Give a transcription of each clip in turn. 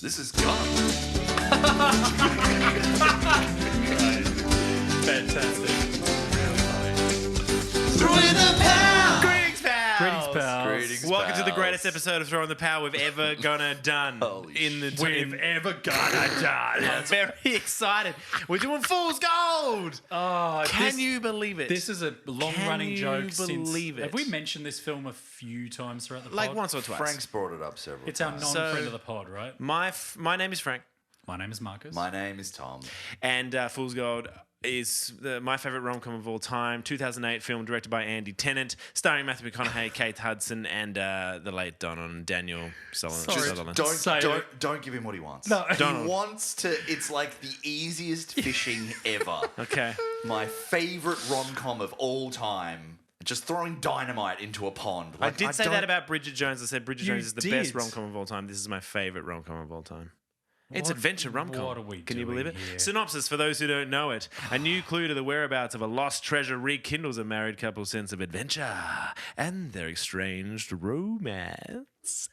This is gone. Fantastic. Throw in the power. Greetings, pals. Greetings, pals. Greetings, Welcome to the pals. greatest episode of Throwing the Power we've ever gonna done. Holy We've ever gonna done. I'm very excited. We're doing Fool's Gold. Oh, Can you believe it? This is a long-running joke. you believe since, it? Have we mentioned this film a few times throughout the pod? like once or twice. Frank's brought it up several It's our times. non-friend So- of the pod, right? My name is Frank, My name is Marcus. My name is Tom. and Fool's Gold is my favorite rom-com of all time. 2008 film directed by Andy Tennant, starring Matthew McConaughey, Kate Hudson, and the late Don and Daniel Sutherland. Don't give him what he wants. No. Donald. He wants to. It's like the easiest fishing ever. Okay. My favorite rom-com of all time. Just throwing dynamite into a pond. I Like, did say that don't- about Bridget Jones. I said Bridget You Jones is the did. best rom-com of all time. This is my favorite rom-com of all time. It's What- adventure rom-com. what are we Can you doing believe it? here? Synopsis, for those who don't know it. A new clue to the whereabouts of a lost treasure rekindles a married couple's sense of adventure and their estranged romance.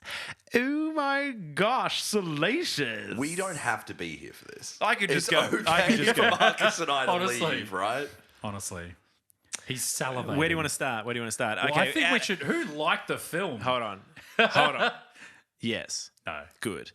Oh my gosh, salacious. We don't have to be here for this. I could just It's go. Okay I could just go. for Marcus and I to Honestly. leave, right? Honestly. He's salivating. Where do you want to start? Well, I think we should... Who liked the film? Hold on. Hold on. Yes. No. Good.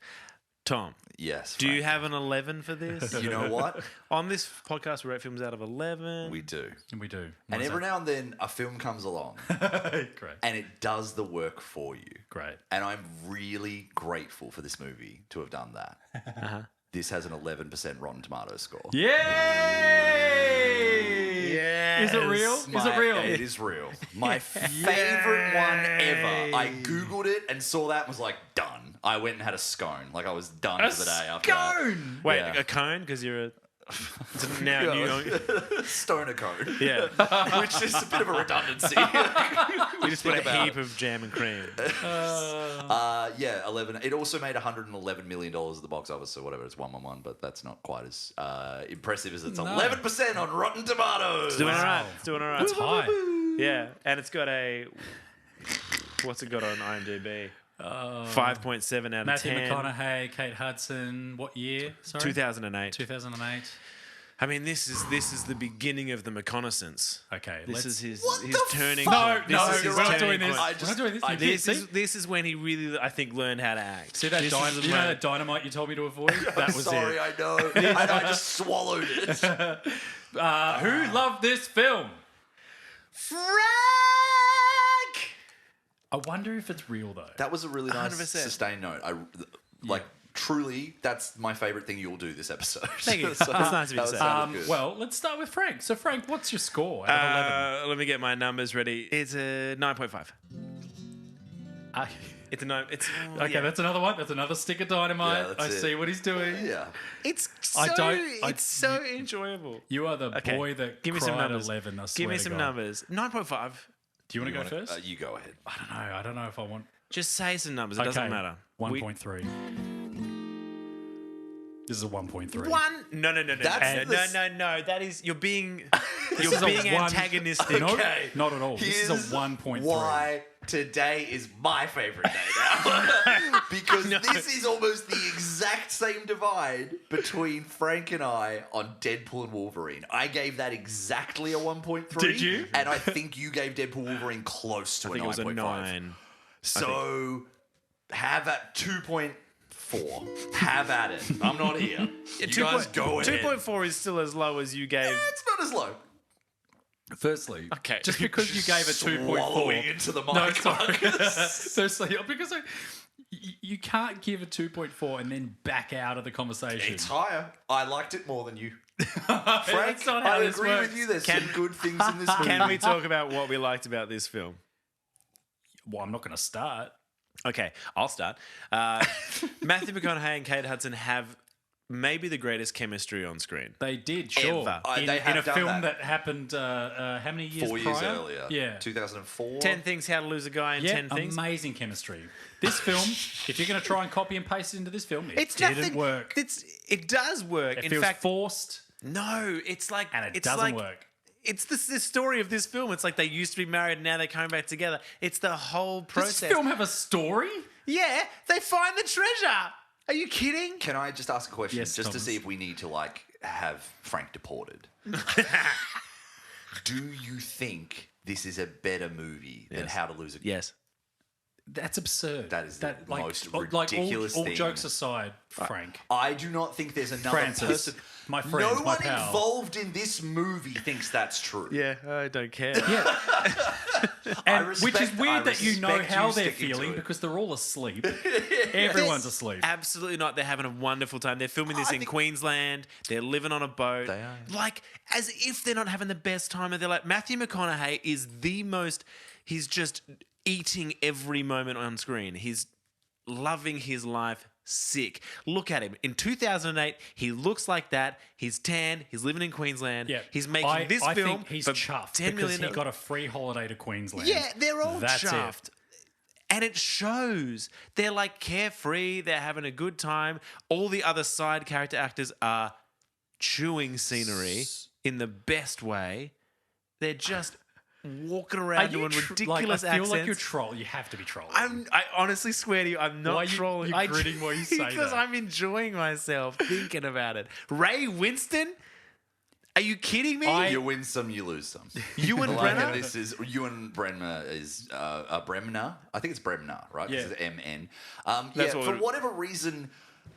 Tom, Yes. do you Frank. have an 11 for this? You know what? On this podcast, we rate films out of 11. We do. We do. And every now and then a film comes along Great. and it does the work for you. Great. And I'm really grateful for this movie to have done that. This has an 11% Rotten Tomatoes score. Yay! Yes. Is it real? Is it real? It is real. My favorite one ever. I Googled it and saw that and was like, done. I went and had a scone. Like I was done for the day after that. Scone! Wait, Yeah. a cone? Because you're a... now you Stoner cone. Yeah. Which is a bit of a redundancy. You just put a about heap of jam and cream. Yeah, 11. It also made $111 million at the box office, so whatever, it's 111, but that's not quite as impressive as it's 11% on Rotten Tomatoes. Doing all right. It's doing all right. That's high. Yeah. And it's got a... What's it got on IMDb? 5.7 out of Matthew 10. McConaughey, Kate Hudson. What year? Sorry. 2008. 2008. I mean, this is the beginning of the McConaissance. Okay. This is his turning No, point. no, This is his we're not turning doing this. point. We're not doing this. I You did- see? This is when he really, I think, learned how to act. See that This is dynamite? You know that dynamite you told me to avoid? That I'm was sorry, it. I know. I just swallowed it. Who loved this film? Frank! I wonder if it's real though. That was a really nice 100%. sustained note. Truly, that's my favorite thing you'll do this episode. Thank you. So That's nice of you to that say. sounded good. Well, let's start with Frank. So, Frank, what's your score out of 11? Let me get my numbers ready. It's a 9.5. It's a 9. It's Okay, that's another one. That's another stick of dynamite. Yeah, that's I it. see what he's doing. Yeah. It's I so don't- it's so enjoyable. You are the Okay, boy that give me cried some numbers. 11. I swear Give me to some God. numbers. 9.5. Do you want to go first? You go ahead. I don't know. I don't know if I want. Just say some numbers. It doesn't matter. 1.3. This is a 1.3. One? No. That's No. That is you're being is a one- antagonistic. No, Okay. not at all. This is Here's a 1.3. why today is my favorite day now. Because this is almost the exact same divide between Frank and I on Deadpool and Wolverine. I gave that exactly a 1.3. Did you? And I think you gave Deadpool Wolverine close to I a think it was a 9.5. 9. So have at 2.4. Have at it. I'm not here. You guys go ahead. 2.4 is still as low as you gave. It's not as low. Firstly, Okay. just because you gave it Swallowing 2.4. into the mic. No, sorry. Marcus. Firstly, because you can't give a 2.4 and then back out of the conversation. It's higher. I liked it more than you. That's Frank, not how I this agree works. with you. There's some good things in this movie. Can we talk about what we liked about this film? Well, I'm not going to start. Okay, I'll start. Matthew McConaughey and Kate Hudson have maybe the greatest chemistry on screen. They did, sure. Ever. They have in a done film that. that happened how many years 4 prior? years earlier. Yeah. 2004. 10 Things How to Lose a Guy in Yeah, 10 Things. amazing chemistry. This film, if you're going to try and copy and paste it into this film, it didn't nothing- work. It does work. It In feels fact, forced, no, it's like and it it's doesn't like, work. It's the story of this film. It's like they used to be married and now they're coming back together. It's the whole Does process. this film have a story? Yeah, they find the treasure. Are you kidding? Can I just ask a question, Yes, just Thomas. to see if we need to like have Frank deported? Do you think this is a better movie than Yes. How to Lose a Yes. That's absurd. That is the most like ridiculous all thing. jokes aside, Frank. I do not think there's another Francis, person. my friend, no my one pal. involved in this movie thinks that's true. Yeah, I don't care. Yeah. And which is I weird that you know respect how you they're sticking to feeling it. because they're all asleep. Everyone's asleep. Absolutely not. They're having a wonderful time. They're filming this I in think- Queensland. They're living on a boat. They are. Like, as if they're not having the best time. They're like, Matthew McConaughey is the most, he's just eating every moment on screen. He's loving his life sick. Look at him. In 2008, he looks like that. He's tanned. He's living in Queensland. Yeah, He's making this I film think he's for chuffed $10 because million. he got a free holiday to Queensland. Yeah, they're all That's chuffed. And it shows. They're like carefree. They're having a good time. All the other side character actors are chewing scenery in the best way. They're just walking around doing ridiculous I feel accents. like you're trolling. You have to be trolling. I honestly swear to you, I'm not Why are you trolling. gritting while you say because that? I'm enjoying myself thinking about it. Ray Winston? Are you kidding me? You win some, you lose some. Ewan Like, Brenner? and this is Ewan Brenner is Bremner. I think it's Bremner, right? 'Cause Yeah. it's MN. That's Yeah, what for we- whatever reason,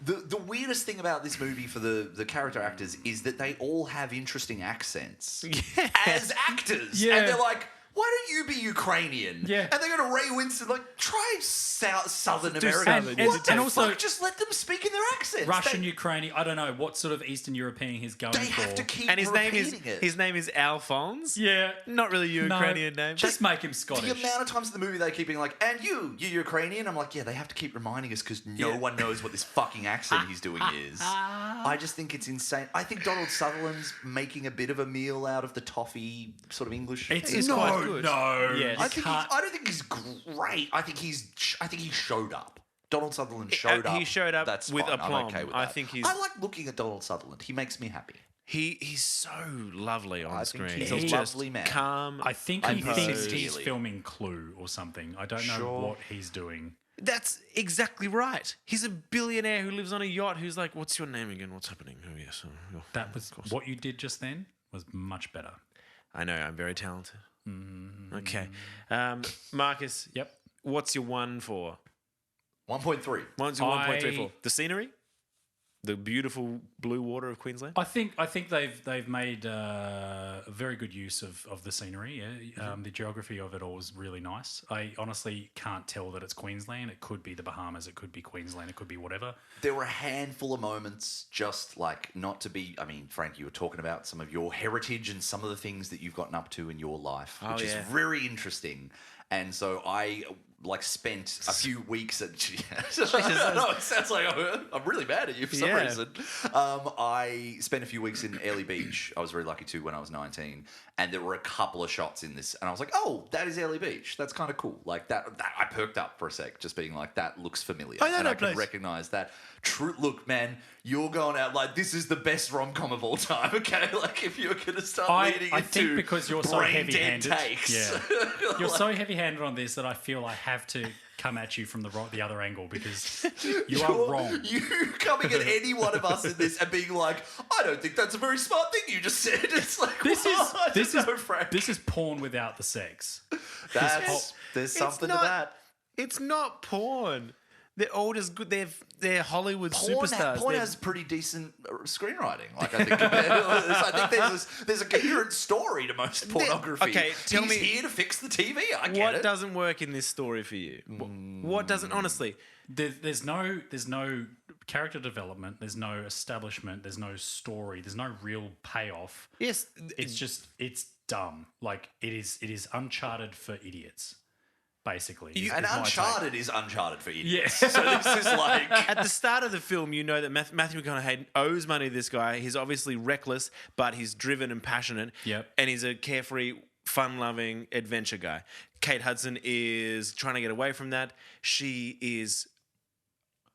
the weirdest thing about this movie for the character actors is that they all have interesting accents as actors, Yeah. and they're like, "Why don't you be Ukrainian?" Yeah. And they go to Ray Winston, like, try Southern America. Southern, and- What the and also- fuck? Just let them speak in their accents. Russian, They, Ukrainian. I don't know what sort of Eastern European he's going they for. have to keep And his name repeating it. is Alphonse. Yeah. Not really a No, Ukrainian name. Just make him Scottish. The amount of times in the movie they keep being like, "And you're Ukrainian." I'm like, yeah, they have to keep reminding us because no one knows what this fucking accent he's doing is. I just think it's insane. I think Donald Sutherland's making a bit of a meal out of the toffee sort of English. It's no, quite good. no. Yes. you I think can't. I don't think he's great. I think he showed up. Donald Sutherland showed up. He showed up That's with fine. aplomb. I'm okay with I that. think he's- I like looking at Donald Sutherland. He makes me happy. He's so lovely on I think screen. he's a just lovely man. calm. I think I he thinks know. he's Really. filming Clue or something. I don't know Sure. what he's doing. That's exactly right. He's a billionaire who lives on a yacht who's like, what's your name again? What's happening? Oh, yes. That was what you did just then was much better. I know, I'm very talented. Okay. Marcus, Yep. what's your one for? 1.3. What's your 1.34? The scenery? The beautiful blue water of Queensland? I think they've made a very good use of the scenery. Yeah, the geography of it all is really nice. I honestly can't tell that it's Queensland. It could be the Bahamas. It could be Queensland. It could be whatever. There were a handful of moments, just like not to be. I mean, Frank, you were talking about some of your heritage and some of the things that you've gotten up to in your life, which is very interesting. And so I spent a few weeks at. No, it sounds like I'm really mad at you for some Yeah. reason. I spent a few weeks in Airlie Beach. I was very lucky to when I was 19, and there were a couple of shots in this, and I was like, "Oh, that is Airlie Beach. That's kind of cool." Like that. I perked up for a sec, just being like, "That looks familiar," Oh, yeah, and no, I can please. recognize that. True. Look, man, you're going out like this is the best rom-com of all time. Okay, like if you're going to start leading I into think because you're so brain-dead heavy-handed, takes. yeah, you're so heavy-handed on this that I feel I have to come at you from the other angle because you are wrong. You coming at any one of us in this and being like, I don't think that's a very smart thing you just said. It's like, This is what? this is No, Frank. this is porn without the sex. There's something to that. It's not porn. They're all just good. They're Hollywood superstars. Porn They're- has pretty decent screenwriting. Like I think, I think there's a coherent story to most pornography. okay, tell He's me- here to fix the TV. I get what it. doesn't work in this story for you? What doesn't, honestly? There's no character development. There's no establishment. There's no story. There's no real payoff. Yes, It's dumb. Like it is Uncharted for idiots, basically. And is my take. Uncharted is Uncharted for idiots. Yeah. So this is like. at the start of the film, you know that Matthew McConaughey owes money to this guy. He's obviously reckless, but he's driven and passionate. Yep. And he's a carefree, fun-loving adventure guy. Kate Hudson is trying to get away from that. She is,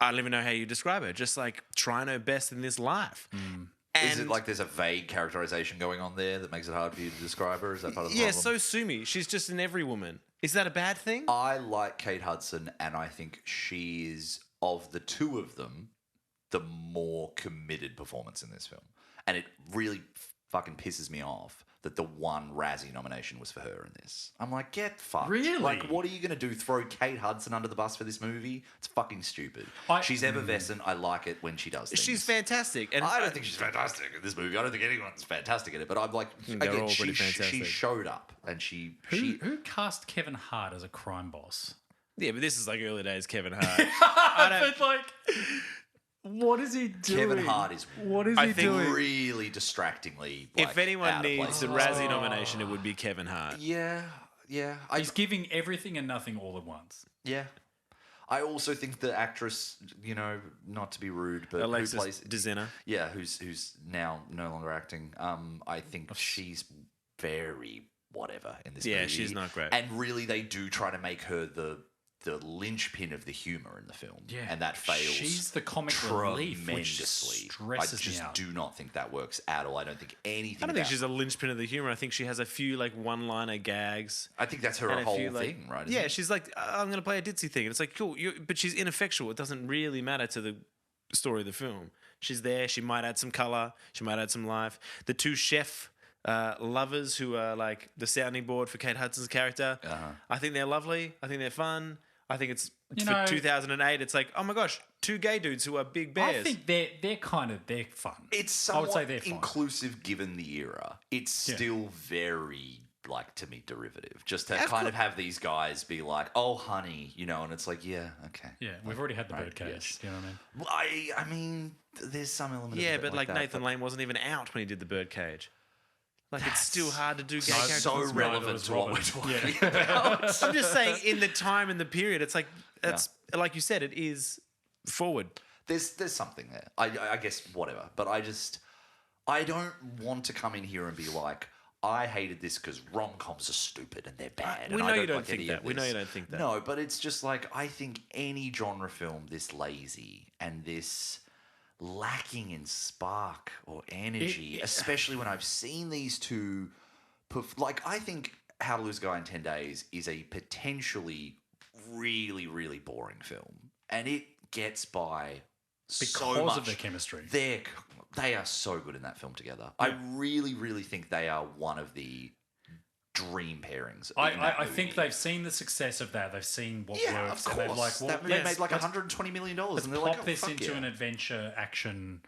I don't even know how you describe her, just like trying her best in this life. And Is it like there's a vague characterization going on there that makes it hard for you to describe her? Is that part of the yeah, problem? so Sumi, she's just an every woman. Is that a bad thing? I like Kate Hudson, and I think she is, of the two of them, the more committed performance in this film. And it really fucking pisses me off that the one Razzie nomination was for her in this. I'm like, get fucked. Really? Like, what are you going to do? Throw Kate Hudson under the bus for this movie? It's fucking stupid. She's effervescent. I like it when she does things. She's fantastic. And I don't think she's fantastic in this movie. I don't think anyone's fantastic in it. But I'm like, They're again, all pretty she fantastic. showed up and she Who cast Kevin Hart as a crime boss? Yeah, but this is like early days Kevin Hart. But like, what is he doing? Kevin Hart is What is I he think doing? really distractingly. Like, If anyone out of needs place the in this Razzie film. nomination, it would be Kevin Hart. Yeah. He's giving everything and nothing all at once. Yeah. I also think the actress, not to be rude, but Alexis who plays DeZena. Yeah, who's now no longer acting. I think she's very whatever in this movie. Yeah, she's not great. And really, they do try to make her the linchpin of the humor in the film. Yeah. And that fails. She's the comic relief, which tremendously. stresses I me just out. do not think that works at all. I don't think anything. I don't think she's a linchpin of the humor. I think she has a few like one-liner gags. I think that's her and a whole few, like- thing, right? Isn't Yeah, it? she's like, I'm going to play a ditzy thing. And it's like, cool, but she's ineffectual. It doesn't really matter to the story of the film. She's there. She might add some color. She might add some life. The two chef lovers who are like the sounding board for Kate Hudson's character, I think they're lovely. I think they're fun. I think it's for 2008. It's like, oh my gosh, two gay dudes who are big bears. I think they're fun. It's I would say somewhat they're fun. inclusive given the era. It's still very, like, to me, derivative. Just to Of kind course. of have these guys be like, oh, honey, and it's like, yeah, okay. Yeah, we've already had the Right, birdcage. yes. You know what I mean? Well, I mean, there's some element of yeah, it but like that, Nathan Lane wasn't even out when he did the Birdcage. Like it's still hard to do gay characters. so Neither relevant was to what we're Robin. talking about. I'm just saying, in the time and the period, it's like that's like you said, it is forward. There's something there. I guess whatever. But I don't want to come in here and be like, I hated this because rom-coms are stupid and they're bad. We and know I you don't like think any that. of We know this. you don't think that. No, but it's just like, I think any genre film this lazy and this lacking in spark or energy, especially when I've seen these two, like, I think How to Lose a Guy in 10 Days is a potentially really, really boring film. And it gets by so Because much. of their chemistry. They are so good in that film together. I really, really think they are one of the dream pairings. I think they've seen the success of that. They've seen what Yeah, works. of And they've course. like, well, That movie made like let's $120 million. And Let's they're pop like, oh, this fuck into yeah. an adventure, action,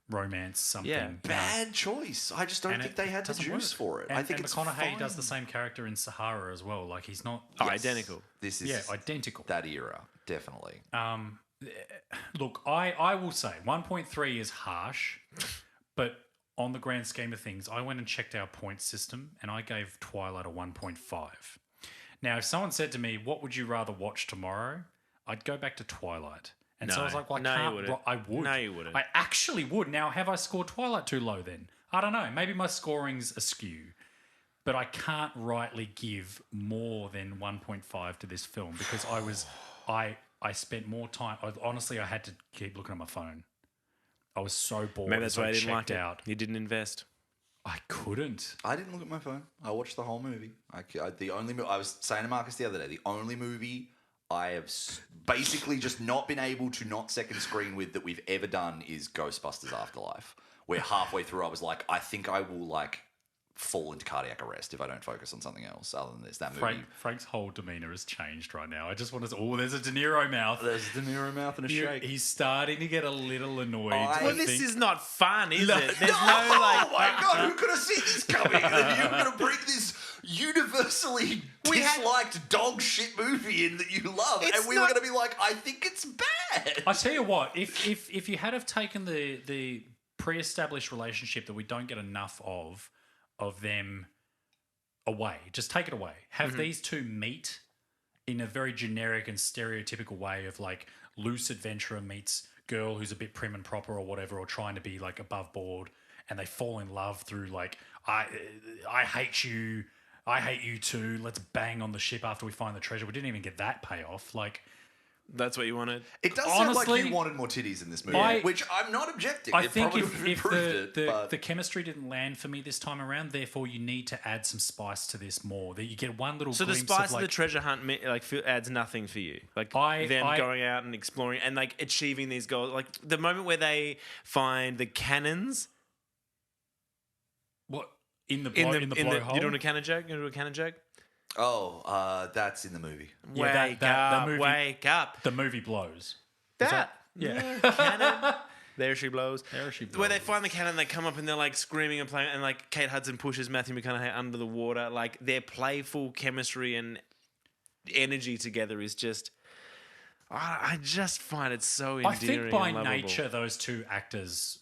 romance, something. Yeah. you know. Bad choice. I just don't And think it they had the doesn't juice work. for it. And, I think and it's McConaughey fine. does the same character in Sahara as well. Like he's not Identical. This is identical. that era, definitely. Look, I will say 1.3 is harsh, but on the grand scheme of things, I went and checked our point system and I gave Twilight a 1.5. Now, if someone said to me, what would you rather watch tomorrow? I'd go back to Twilight. And so I was like, well, I No, you can't. wouldn't. I would. No, you wouldn't. I actually would. Now, have I scored Twilight too low then? I don't know. Maybe my scoring's askew. But I can't rightly give more than 1.5 to this film because I spent more time. Honestly, I had to keep looking at my phone. I was so bored. Maybe that's so why I didn't like checked it. out. You didn't invest. I couldn't. I didn't look at my phone. I watched the whole movie. I was saying to Marcus the other day, the only movie I have basically just not been able to not second screen with that we've ever done is Ghostbusters Afterlife. Where halfway through I was like, I think I will like fall into cardiac arrest if I don't focus on something else other than this. That movie. Frank's whole demeanor has changed right now. I just want to. Oh, there's a De Niro mouth. There's a De Niro mouth and a shake. He's starting to get a little annoyed. Well, this is not fun, is it? There's no Oh my god, who could have seen this coming? That you were going to bring this universally disliked dog shit movie in that you love, and we were going to be like, I think it's bad. I tell you what, if you had have taken the pre-established relationship that we don't get enough of them away, just take it away. Have these two meet in a very generic and stereotypical way of like loose adventurer meets girl who's a bit prim and proper or whatever, or trying to be like above board, and they fall in love through like I hate you too. Let's bang on the ship after we find the treasure. We didn't even get that payoff. Like That's what you wanted? It does sound like Honestly, you wanted more titties in this movie, I- which I'm not objecting. I It think probably would have if improved the, it, but the chemistry didn't land for me this time around, therefore you need to add some spice to this more. That you get one little So the glimpse spice of of the treasure hunt adds nothing for you. Like them going out and exploring and like achieving these goals. Like the moment where they find the cannons what in the in blowhole. you doing a cannon joke? You doing a cannon joke? that's in the movie. Yeah, Wake that up! movie- Wake up! The movie blows. That Yeah. cannon. There she blows. There she Where they blows. find the cannon, they come up and they're like screaming and playing, and like Kate Hudson pushes Matthew McConaughey under the water. Like their playful chemistry and energy together is just. I just find it so endearing. I think by and lovable. nature those two actors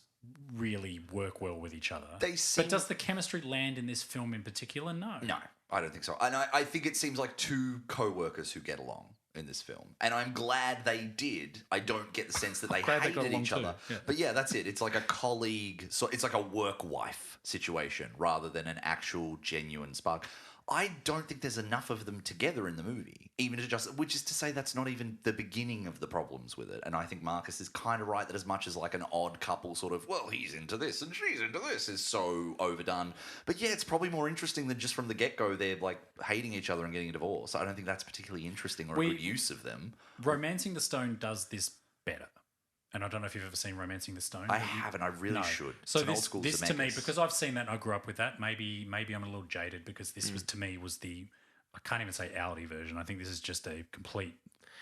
really work well with each other. They seem- But does the chemistry land in this film in particular? No. No, I don't think so. And I think it seems like two co-workers who get along in this film. And I'm glad they did. I don't get the sense that they Glad they got hated along each too, other. yeah. But yeah, that's it. It's like a colleague. So it's like a work wife situation rather than an actual genuine spark. I don't think there's enough of them together in the movie, even to just, which is to say that's not even the beginning of the problems with it. And I think Marcus is kind of right that as much as like an odd couple sort of, well, he's into this and she's into this is so overdone. But yeah, it's probably more interesting than just from the get-go they're like hating each other and getting a divorce. I don't think that's particularly interesting or a good use of them. Romancing the Stone does this better. And I don't know if you've ever seen Romancing the Stone. I haven't. I really should. So It's an old school this to me, Zemeckis. because I've seen that and I grew up with that, maybe I'm a little jaded because this was to me was the, I can't even say alley version. I think this is just a complete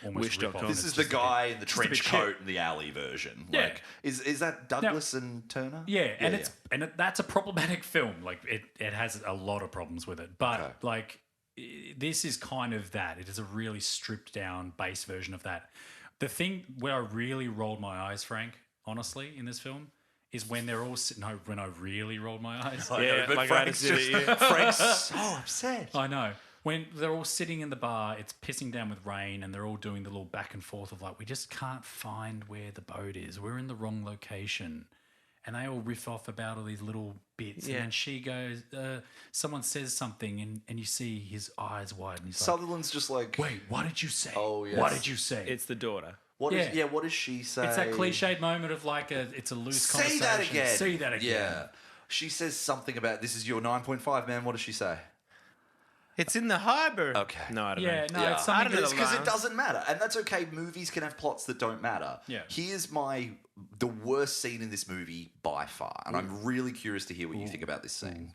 almost Wish.com. rip-off. This It's is the just a bit- guy in the just a bit trench shit. coat in the alley version. Yeah. Like, is that Douglas and Turner? Yeah, and that's a problematic film. Like it has a lot of problems with it. But Okay. like this is kind of that. It is a really stripped down base version of that. The thing where I really rolled my eyes, Frank, honestly, in this film, is when they're all sitting. No, when I really rolled my eyes. Yeah, but like Frank's I just- Frank's so upset. I know. When they're all sitting in the bar, it's pissing down with rain, and they're all doing the little back and forth of like, we just can't find where the boat is. We're in the wrong location. And they all riff off about all these little bits. Yeah. And then she goes, someone says something, and you see his eyes widen. He's like, Sutherland's just like, wait, what did you say? Oh, yes. What did you say? It's the daughter. what Yeah. what does she say? It's that cliched moment of like it's a loose Say conversation. that again. Say that again. Yeah. She says something about this is your 9.5, man. What does she say? It's in the harbour. Okay. No, I don't Yeah, know. no, Yeah. it's something I don't know that's the Because it line. doesn't matter. And that's okay. Movies can have plots that don't matter. Yeah. Here's the worst scene in this movie by far. And I'm really curious to hear what you think about this scene.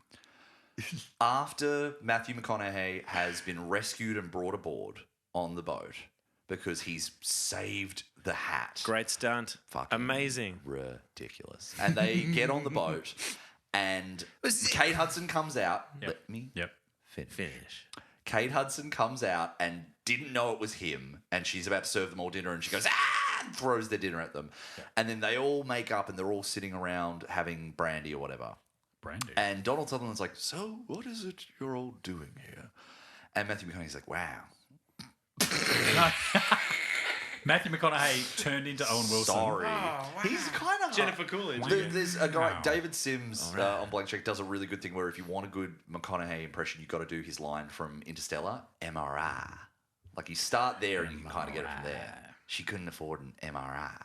After Matthew McConaughey has been rescued and brought aboard on the boat because he's saved the hat. Great stunt. Fucking Amazing. ridiculous. And they get on the boat and Kate Hudson comes out. Let me Yep. Finish. Kate Hudson comes out and didn't know it was him, and she's about to serve them all dinner, and she goes, ah, and throws their dinner at them. Yeah. And then they all make up, and they're all sitting around having brandy or whatever. Brandy. And Donald Sutherland's like, so what is it you're all doing here? And Matthew McConaughey's like, wow. Matthew McConaughey turned into Owen Wilson. Sorry. He's kind of Jennifer Coolidge. There's a guy, Wow. David Sims on Blank Check does a really good thing where if you want a good McConaughey impression, you've got to do his line from Interstellar, MRI. Like you start there and you can kind of get it from there. She couldn't afford an MRI.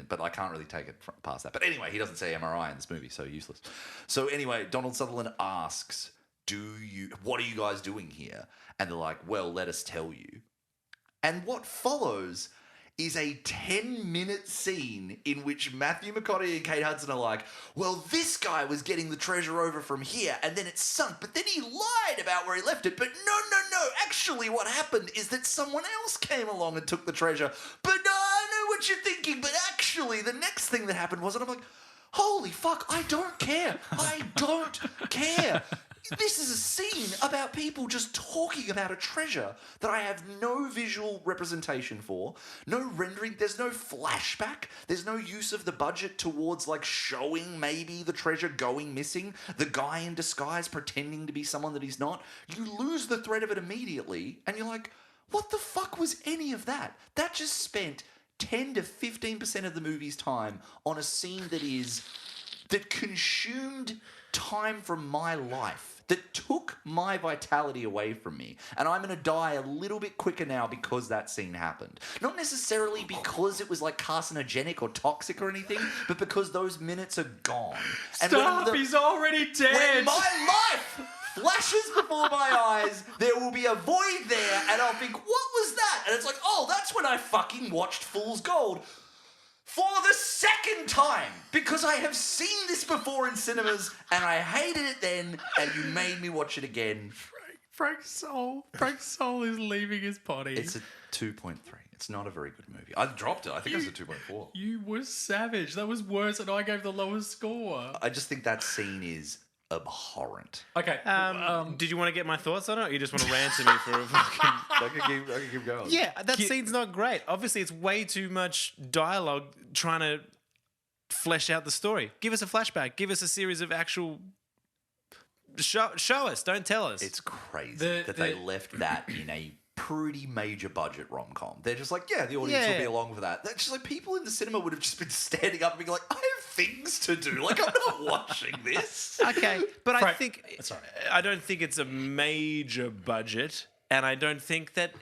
But I can't really take it past that. But anyway, he doesn't say MRI in this movie, so useless. So anyway, Donald Sutherland asks, what are you guys doing here? And they're like, well, let us tell you. And what follows is a 10-minute scene in which Matthew McConaughey and Kate Hudson are like, well, this guy was getting the treasure over from here, and then it sunk, but then he lied about where he left it. But no. Actually, what happened is that someone else came along and took the treasure. But no, I know what you're thinking, but actually, the next thing that happened was, and I'm like, holy fuck, I don't care. I don't care. This is a scene about people just talking about a treasure that I have no visual representation for, no rendering, there's no flashback, there's no use of the budget towards like showing maybe the treasure going missing, the guy in disguise pretending to be someone that he's not. You lose the thread of it immediately and you're like, what the fuck was any of that? That just spent 10 to 15% of the movie's time on a scene that consumed time from my life, that took my vitality away from me. And I'm going to die a little bit quicker now because that scene happened. Not necessarily because it was like carcinogenic or toxic or anything, but because those minutes are gone. Stop! He's already dead! When my life flashes before my eyes, there will be a void there, and I'll think, what was that? And it's like, oh, that's when I fucking watched Fool's Gold. For the second time, because I have seen this before in cinemas and I hated it then, and you made me watch it again. Frank's soul is leaving his body. It's a 2.3. It's not a very good movie. I dropped it. I think it was a 2.4. You were savage. That was worse than I gave the lowest score. I just think that scene is abhorrent. Okay. Did you want to get my thoughts on it, or you just want to rant to me for a fucking... I can keep going. Yeah, that scene's not great. Obviously, it's way too much dialogue trying to flesh out the story. Give us a flashback. Give us a series of actual... Show us. Don't tell us. It's crazy that they left that in a pretty major budget rom-com. They're just like, yeah, the audience will be along for that. That's just like people in the cinema would have just been standing up and being like, I have things to do. Like, I'm not watching this. Okay, but I think... Sorry. I don't think it's a major budget, and I don't think that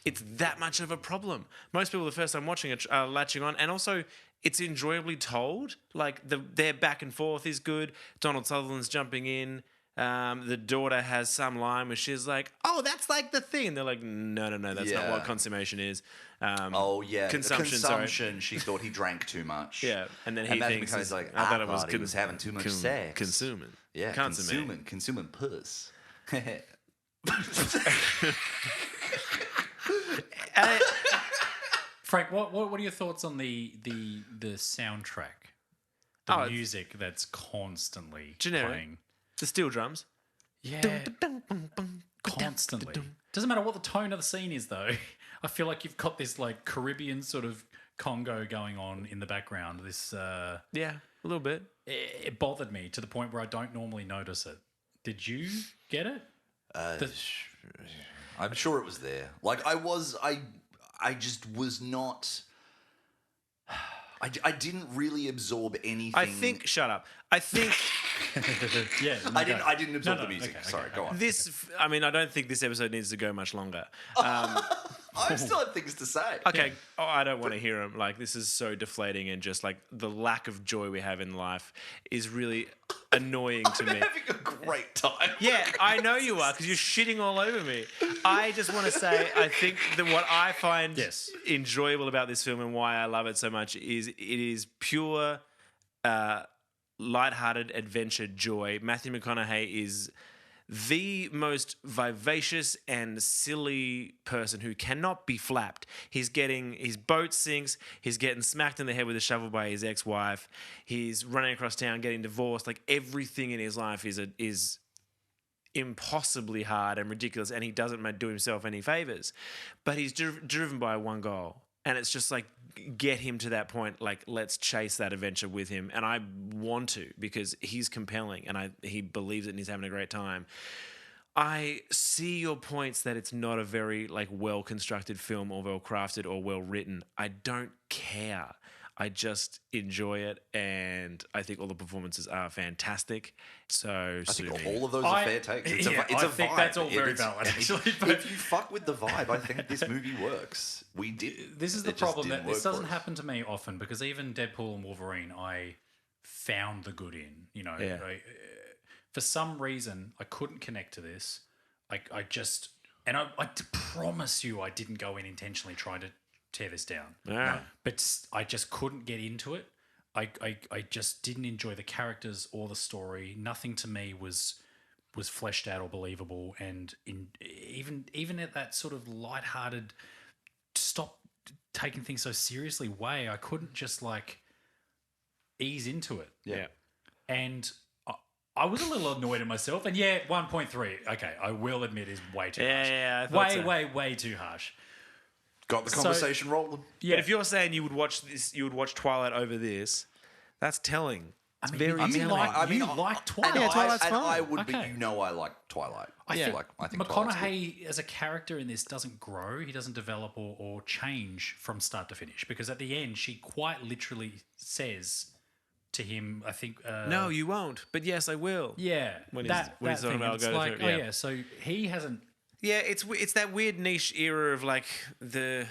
it's that much of a problem. Most people, the first time watching it, are latching on, and also... It's enjoyably told. Like, their back and forth is good. Donald Sutherland's jumping in. The daughter has some line where she's like, oh, that's like the thing. And they're like, no, that's not what consummation is. Consumption, sorry. She thought he drank too much. Yeah. And then he thinks... He's like, I thought it was he was having too much sex. Consuming. Yeah, consuming puss. Frank, what are your thoughts on the soundtrack? The music that's constantly playing. The steel drums. Yeah. Constantly. Doesn't matter what the tone of the scene is, though. I feel like you've got this like Caribbean sort of Congo going on in the background. This yeah, a little bit. It bothered me to the point where I don't normally notice it. Did you get it? I'm sure it was there. Like I just was not. I didn't really absorb anything. Shut up. I think. Yeah. No, I didn't absorb the music. Okay, Sorry, go on. I don't think this episode needs to go much longer. I still have things to say. Okay. Yeah. Oh, I don't want to hear them. Like, this is so deflating, and just like the lack of joy we have in life is really annoying to me. I'm having a great time. Yeah, I know you are, because you're shitting all over me. I just want to say, I think that what I find enjoyable about this film and why I love it so much is it is pure lighthearted adventure joy. Matthew McConaughey is the most vivacious and silly person who cannot be flapped. He's getting his boat sinks. He's getting smacked in the head with a shovel by his ex-wife. He's running across town, getting divorced. Like, everything in his life is impossibly hard and ridiculous, and he doesn't do himself any favors. But he's driven by one goal, and it's just like, get him to that point. Like, let's chase that adventure with him. And I want to, because he's compelling and he believes it and he's having a great time. I see your points that it's not a very like well-constructed film or well-crafted or well-written. I don't care. I just enjoy it, and I think all the performances are fantastic. So I think all of those are fair takes. It's a think vibe. That's all very valid, actually. But if you fuck with the vibe, I think this movie works. We did. This is the problem, that this doesn't happen to me often, because even Deadpool and Wolverine, I found the good in. You know, for some reason, I couldn't connect to this. I promise you, I didn't go in intentionally trying to tear this down. No, but I just couldn't get into it. I just didn't enjoy the characters or the story. Nothing to me was fleshed out or believable. And even at that sort of lighthearted, stop taking things so seriously way, I couldn't just like ease into it. Yeah. And I was a little annoyed at myself. And 1.3. Okay, I will admit is way too harsh. Yeah, I thought so. Way too harsh. Got the conversation rolling. Yeah. But if you're saying you would watch this, you would watch Twilight over this, that's telling. It's very telling. You like Twilight. Yeah, Twilight's fine. I would, but I like Twilight. I think McConaughey as a character in this doesn't grow. He doesn't develop or change from start to finish, because at the end she quite literally says, to him. I think. No, you won't. But yes, I will. Yeah, When that he's talking thing. about It's I'll go like, through- oh yeah. yeah, so he hasn't. Yeah, it's that weird niche era of like the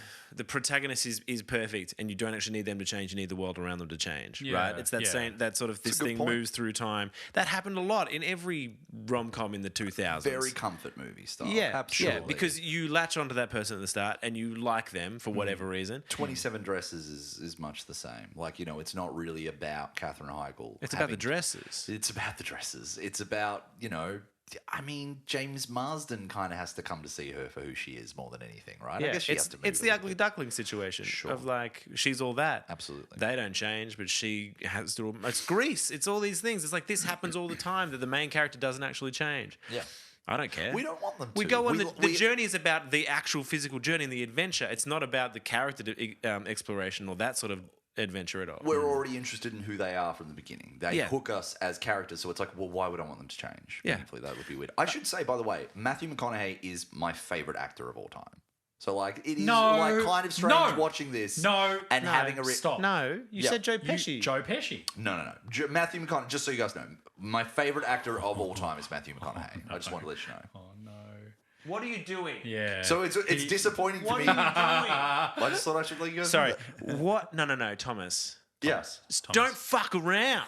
protagonist is perfect, and you don't actually need them to change. You need the world around them to change, Yeah, right? It's that yeah. same that sort of this good thing point. moves through time. That happened a lot in every rom-com in the 2000s. Very comfort movie style. yeah, absolutely. yeah, because you latch onto that person at the start and you like them for whatever reason. 27 Dresses is much the same. Like, you know, it's not really about Katherine Heigl. It's about the dresses. It's about the dresses. It's about, you know, I mean, James Marsden kind of has to come to see her for who she is more than anything, right? I Yeah, guess she has to move it's a the little ugly bit. duckling situation Sure. of like she's all that. Absolutely. They don't change, but she has to. It's Grease. It's all these things. It's like this happens all the time that the main character doesn't actually change. Yeah. I don't care. We don't want them to. We go on the journey is about the actual physical journey and the adventure. It's not about the character exploration or that sort of adventure at all. We're already interested in who they are from the beginning. They Yeah. hook us as characters, so it's like, well, why would I want them to change? Yeah. Meaningfully, that would be weird. I should say, by the way, Matthew McConaughey is my favorite actor of all time. So, like, it is No. like kind of strange No. watching this No, and no, having a stop. No, you Yeah. said Joe You- Pesci. Joe Pesci. No. Matthew McConaughey, just so you guys know, my favorite actor of all time is Matthew McConaughey. I just wanted to let you know. Oh no. What are you doing? Yeah. So it's disappointing to What me. are you doing? I just thought I should let you guys Sorry. know that. What? No, Thomas. Yes. Don't fuck around.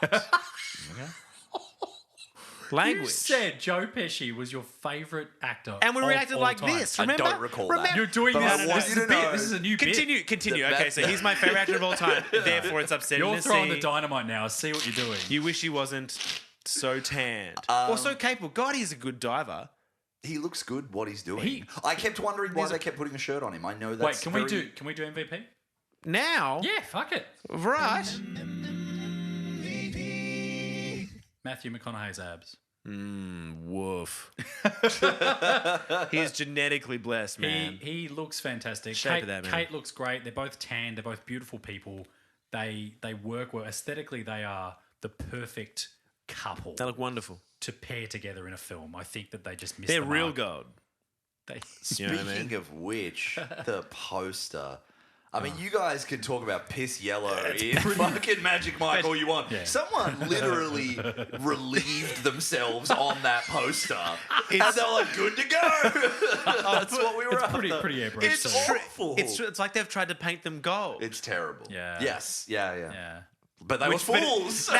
You Language. said Joe Pesci was your favorite actor, And we of reacted all like time. this. I Remember? don't recall that. You're doing But this. I want This is you a to bit. know- This is a new bit. Continue. That- Okay, so he's my favorite actor of all time. Therefore, it's upsetting You're to throwing see. the dynamite now. See what you're doing. You wish he wasn't so tanned or so capable. God, he's a good diver. He looks good. What he's doing. He- I kept wondering why they kept putting a shirt on him. I know that's Wait, can we do MVP? Now, Yeah, fuck it. right? Matthew McConaughey's abs. Woof. He's genetically blessed, man. He looks fantastic. Shape Kate, of that man. Kate looks great. They're both tan. They're both beautiful people. They work well. Aesthetically, they are the perfect couple They look wonderful. to pair together in a film. I think that they just missed They're the real mark. gold. They, You know what I mean? Speaking of which, the poster. I mean, you guys can talk about piss yellow in fucking Magic Mike all you want. Yeah. Someone literally relieved themselves on that poster. And they're like, good to go. That's what we were it's after. pretty airbrushed. It's so- awful. It's like they've tried to paint them gold. It's terrible. Yeah. Yes. Yeah. yeah. But they were Which- but it- fools.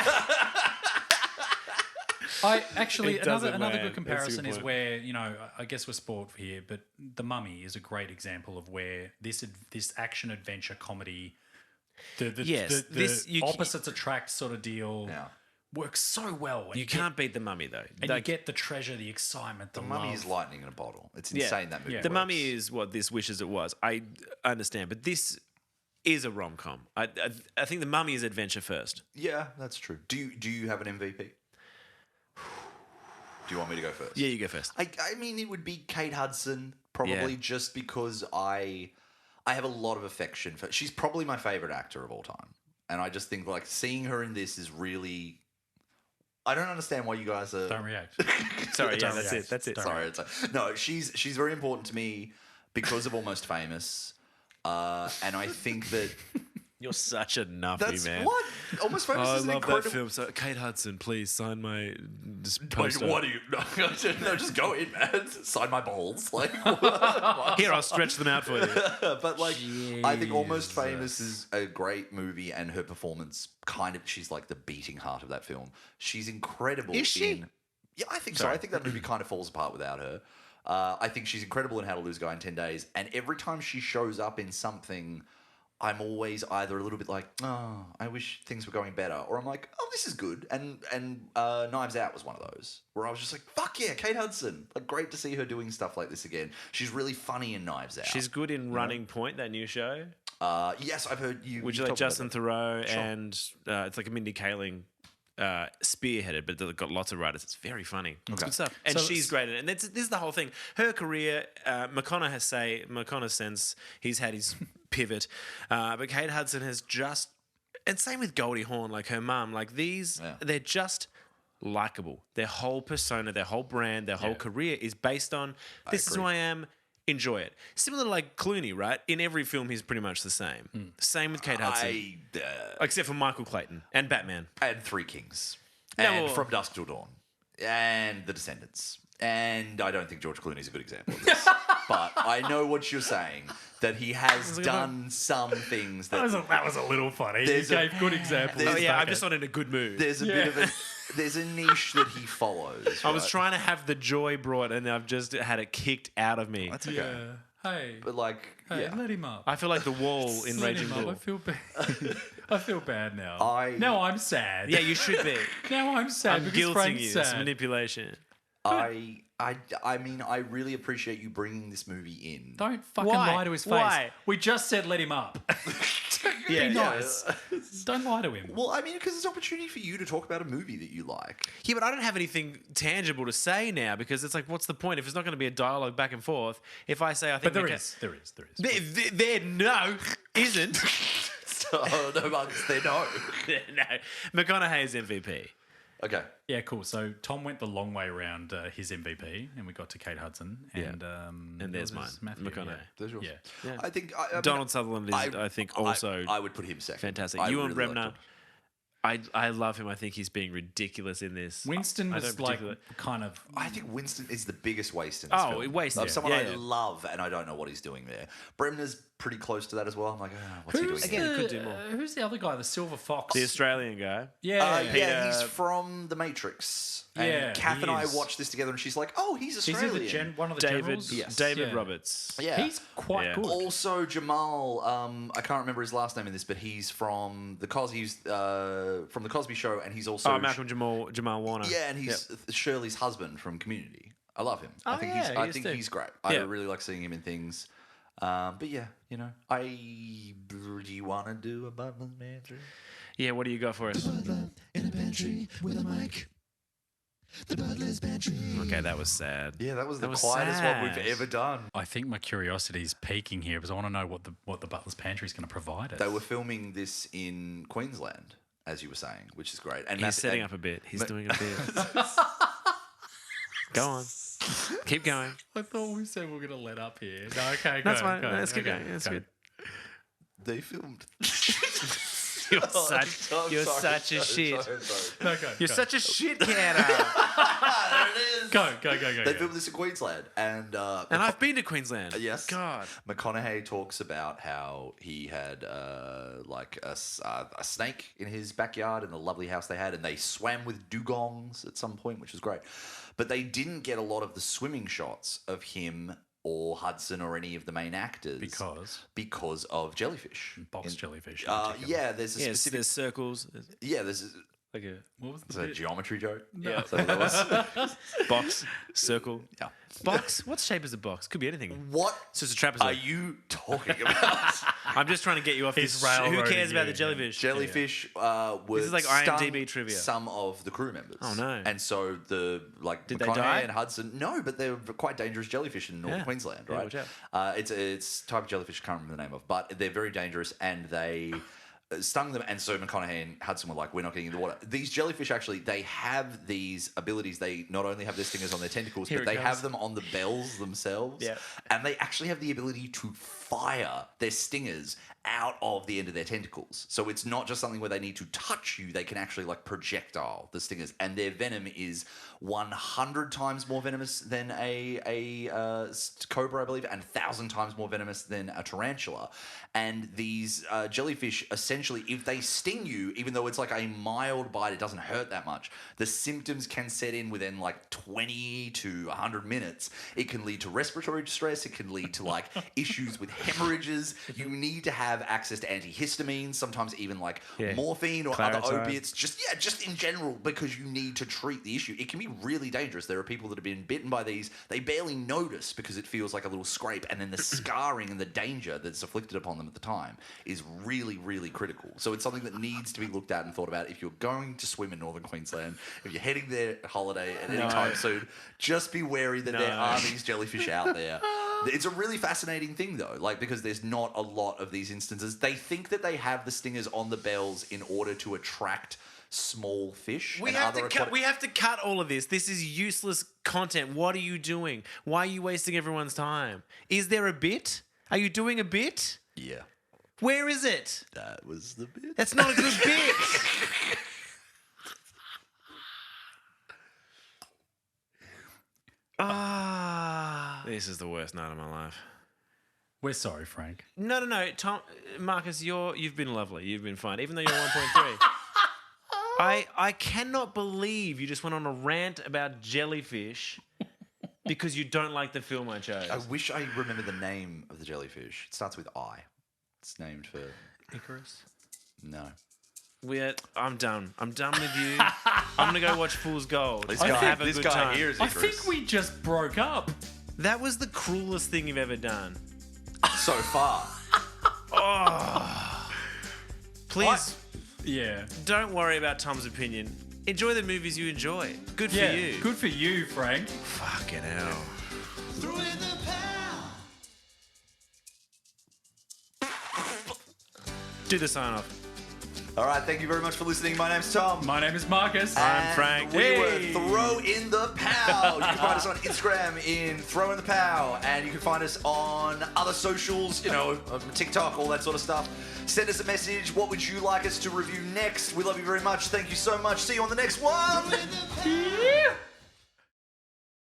I actually It doesn't another land. good comparison That's a is good where I guess we're spoiled here, but The Mummy is a great example of where this action adventure comedy, Yes, the this- you- opposites attract sort of deal Yeah. works so well. And You can't beat the Mummy though. and Like, you get the treasure, the excitement, the Mummy love. is lightning in a bottle. It's yeah. insane that movie. Yeah. The works. Mummy is what this wishes it was. I understand, but this is a rom-com. I think The Mummy is adventure first. Yeah, that's true. Do you have an MVP? Do you want me to go first? Yeah, you go first. I mean, it would be Kate Hudson, probably Yeah. just because I have a lot of affection for. She's probably my favorite actor of all time, and I just think like seeing her in this is really. I don't understand why you guys are. Don't react. Sorry, yeah, Don't that's react. it. That's it. Don't Sorry, no. She's very important to me because of Almost Famous, and I think that You're such a nuffy, that's man. what Almost Famous Oh, I is an love incredible. that film. So, Kate Hudson, please sign my Wait, poster. what do you? No, just go in, man. Sign my balls, like. Here, I'll stretch them out for you. But like, I think Almost Famous is a great movie, and her performance she's like the beating heart of that film. She's incredible. Is she? Yeah, I think so. I think that movie kind of falls apart without her. I think she's incredible in How to Lose a Guy in 10 Days, and every time she shows up in something, I'm always either a little bit like, oh, I wish things were going better, or I'm like, oh, this is good. And Knives Out was one of those where I was just like, fuck yeah, Kate Hudson. Like, great to see her doing stuff like this again. She's really funny in Knives Out. She's good in Running Point, that new show. Yes, I've heard you. Which you is like talk about Justin that. Theroux, and it's like a Mindy Kaling spearheaded, but they've got lots of writers. It's very funny. It's good stuff. And So she's great in it. And this is the whole thing. Her career, McConaissance, he's had his pivot. But Kate Hudson has just, and same with Goldie Hawn, like her mum, like these, they're just likable. Their whole persona, their whole brand, their whole career is based on, this is who I am. enjoy it. Similar to like Clooney, right? In every film, he's pretty much the same. Same with Kate Hudson, except for Michael Clayton and Batman. And Three Kings. No, And well- From Dusk Till Dawn. And The Descendants. And I don't think George Clooney's a good example of this. But I know what you're saying, that he has done some things that... That was a little funny. You There's a- gave good examples. Oh yeah, I'm Okay. just not in a good mood. There's a bit of a... There's a niche that he follows. I was right? trying to have the joy brought, and I've just had it kicked out of me. That's okay. Yeah. Hey. But like, Hey, yeah. let him up. I feel like the wall in Let Raging him up. Bull. I feel bad. I feel bad now. I- Now I'm sad. Yeah, you should be. Now I'm sad I'm because guilting Frank's you. sad. It's manipulation. I mean, I really appreciate you bringing this movie in. Don't fucking Why? lie to his face. Why? We just said let him up. Yeah, Be nice. Don't lie to him. Well, I mean, because it's an opportunity for you to talk about a movie that you like. Yeah, but I don't have anything tangible to say now because it's like, what's the point if it's not going to be a dialogue back and forth? If I say, I think But there Mecha- is. There no isn't. Oh, no, but they know. No, McConaughey's MVP. Okay. Yeah, cool. So Tom went the long way around his MVP, and we got to Kate Hudson, and there's yours is mine, Matthew, McConaughey. There's yours. Yeah. I think I mean, Donald Sutherland is, I think, also I would put him second. fantastic. I Ewan really liked Bremner, him. I love him. I think he's being ridiculous in this. Winston I was don't like particularly- kind of. I think Winston is the biggest waste in this Oh, film. waste, Of yeah. someone Yeah, I yeah. love, and I don't know what he's doing there. Bremner's pretty close to that as well. I'm like, what's he doing Who's here? Again, he could do more. Who's the other guy? The Silver Fox. The Australian guy. Yeah. Yeah, he's Peter- from The Matrix. And Yeah, Kath he and I is. watched this together, and she's like, "Oh, he's Is he Australian." one of the generals? Yes. David Yeah. Roberts. Yeah, He's quite Yeah. good. Also, Jamal. I can't remember his last name in this, but he's from the Cosby Show, and he's also Malcolm Jamal Warner. Yeah, and he's Shirley's husband from Community. I love him. Oh, I think yeah, I he is think too. he's great. I Yeah. really like seeing him in things. But yeah, do you want to do a Butler's Pantry? Yeah, what do you got for us? In a pantry with a mic. The Butler's Pantry. Okay, that was sad. Yeah, that was the was quietest one we've sad. ever done. I think my curiosity is peaking here because I want to know what the Butler's Pantry is going to provide us. They were filming this in Queensland, as you were saying, which is great. And He's setting up a bit. He's doing a bit. Go on. Keep going. I thought we said we are going to let up here. No, okay, That's fine. Let's keep going. That's good. They filmed. You're such a shit. No, go. You're such a shit canner. There it is. Go. They filmed this in Queensland, and And I've been to Queensland. Yes. God. McConaughey talks about how he had like a snake in his backyard in the lovely house they had, and they swam with dugongs at some point, which was great. But they didn't get a lot of the swimming shots of him or Hudson or any of the main actors because of jellyfish. Box jellyfish. in particular. Yeah, there's a Yes, specific. there's circles. There's Like a What was it's the a bit? geometry joke. No. Yeah, so that was- box, circle. yeah. Box? What shape is a box? Could be anything. What It's just a trapezoid. are you talking about? I'm just trying to get you off He's this. Who railroading cares about you, the jellyfish? Jellyfish was This is like IMDb trivia. some of the crew members. Oh, no. And so Did they McConaughey die? and Hudson, no, but they're quite dangerous jellyfish in North Yeah. Queensland, Yeah, right? watch out. It's a type of jellyfish I can't remember the name of, but they're very dangerous, and they stung them. And so McConaughey and Hudson were like, "We're not getting in the water." These jellyfish actually, they have these abilities. They not only have their stingers on their tentacles, Here but it they comes. have them on the bells themselves. Yeah. And they actually have the ability to fire their stingers out of the end of their tentacles. So it's not just something where they need to touch you, they can actually like projectile the stingers. And their venom is 100 times more venomous than a cobra, I believe, and 1,000 times more venomous than a tarantula. And these jellyfish, essentially, if they sting you, even though it's like a mild bite, it doesn't hurt that much, the symptoms can set in within like 20 to 100 minutes. It can lead to respiratory distress. It can lead to like issues with hemorrhages. You need to have access to antihistamines, sometimes even like morphine or other Claritide. opiates, just in general, because you need to treat the issue. It can be really dangerous. There are people that have been bitten by these. They barely notice because it feels like a little scrape, and then the scarring and the danger that's afflicted upon them at the time is really, really critical. So it's something that needs to be looked at and thought about. If you're going to swim in northern Queensland, if you're heading there on holiday at any time soon, just be wary that there are these jellyfish out there. It's a really fascinating thing, though, like, because there's not a lot of these instances. They think that they have the stingers on the bells in order to attract small fish. We and have other to cut. aquatic- We have to cut all of this. This is useless content. What are you doing? Why are you wasting everyone's time? Is there a bit? Are you doing a bit? Yeah, Where is it? that was the bit. That's not a good bit. This is the worst night of my life. We're sorry, Frank. No. Tom, Marcus, you've been lovely. You've been fine, even though you're 1.3. I cannot believe you just went on a rant about Jellyfish because you don't like the film I chose. I wish I remember the name of the jellyfish. It starts with I. It's named for Icarus. no. I'm done. I'm done with you. I'm gonna go watch Fool's Gold. This and guy, have a this good guy time. here is I Icarus. think we just broke up. That was the cruelest thing you've ever done. so far. Please Yeah. don't worry about Tom's opinion. Enjoy the movies you enjoy. Good for Yeah. you. Good for you, Frank. Fucking hell. Throw in the pound. Do the sign off. All right, thank you very much for listening. My name's Tom. My name is Marcus. I'm Frank. We Hey. were Throw in the Pow. You can find us on Instagram in Throw in the Pow, and you can find us on other socials, TikTok, all that sort of stuff. Send us a message. What would you like us to review next? We love you very much. Thank you so much. See you on the next one. Throw in the pound.